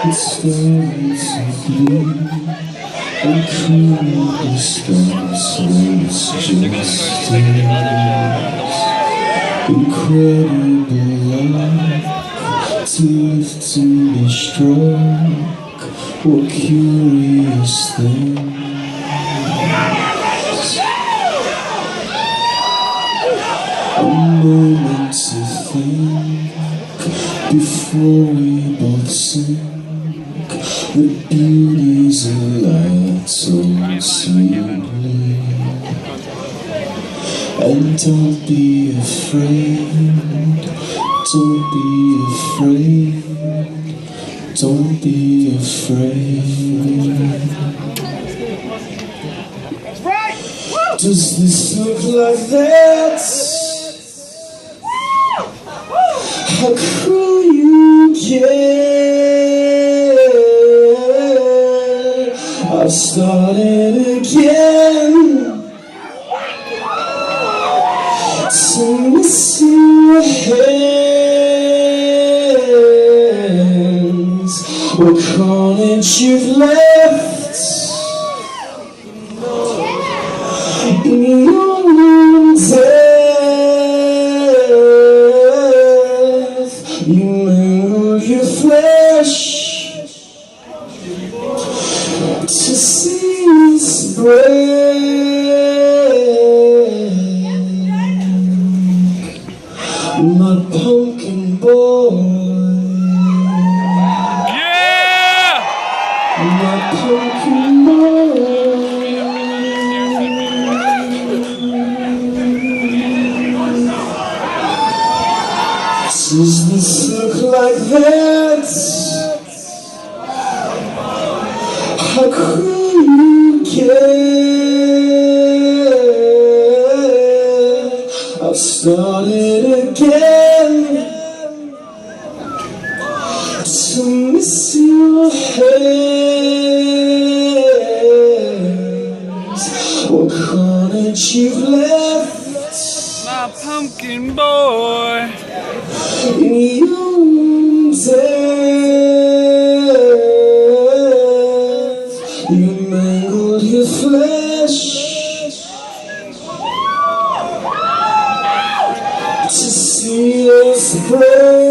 It's starting to bleed and cool the stars, so it's just incredible luck to live to be struck. What curious things a moment to think before we both sink. The beauty's a light so sweetly. And don't be afraid, don't be afraid, don't be afraid. Does this look like that? How could you get? I've started again to miss your hands. What carnage you've left in your own death. You mangle your flesh to see its break. My pumpkin boy, yeah! my pumpkin boy. Does this look like that? How could you get? I've started again to miss your hands. What carnage you've left, My pumpkin boy. in your own death. You mangled your flesh to see us break.